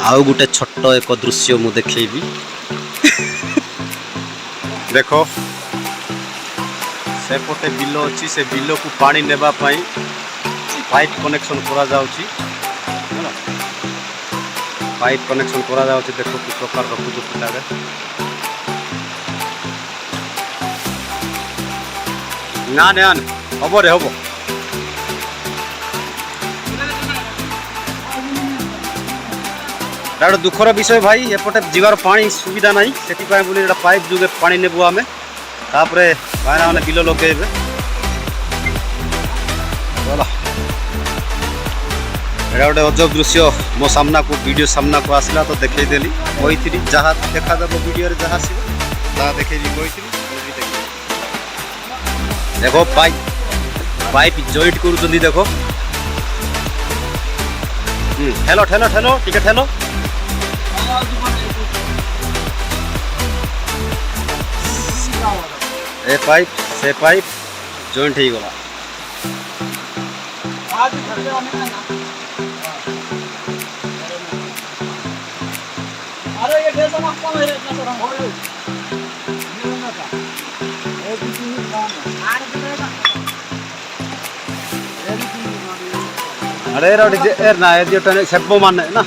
आउ गोटे छोट एक दृश्य मु देखी देख सेपटे बिल अच्छी से बिल को पानी नेबा पाई पाइप कनेक्शन करा जाउची पाइप कनेक्शन करा जाउची देखो कि प्रकार रखु पिलारे ना नान हम रे हम गोटे दुखर विषय भाई एपटे जीवार पानी सुविधा ना से बोली पाइप जुगे पानी नेबू आम तापरे भाईना मैंने बिल लगे चलो एटा गोटे अजब दृश्य मो सामना को वीडियो सामना को आसला तो देखदेली कही जहाँ देखा देव वीडियो जहाँ आस देखे देखो पाइप जॉइंट कर देखो ठेलो ठेलो ठेलो टिके ठेलो ए पाइप से पाइप जॉइंट ही गला अरे ना ये सेपो मान ना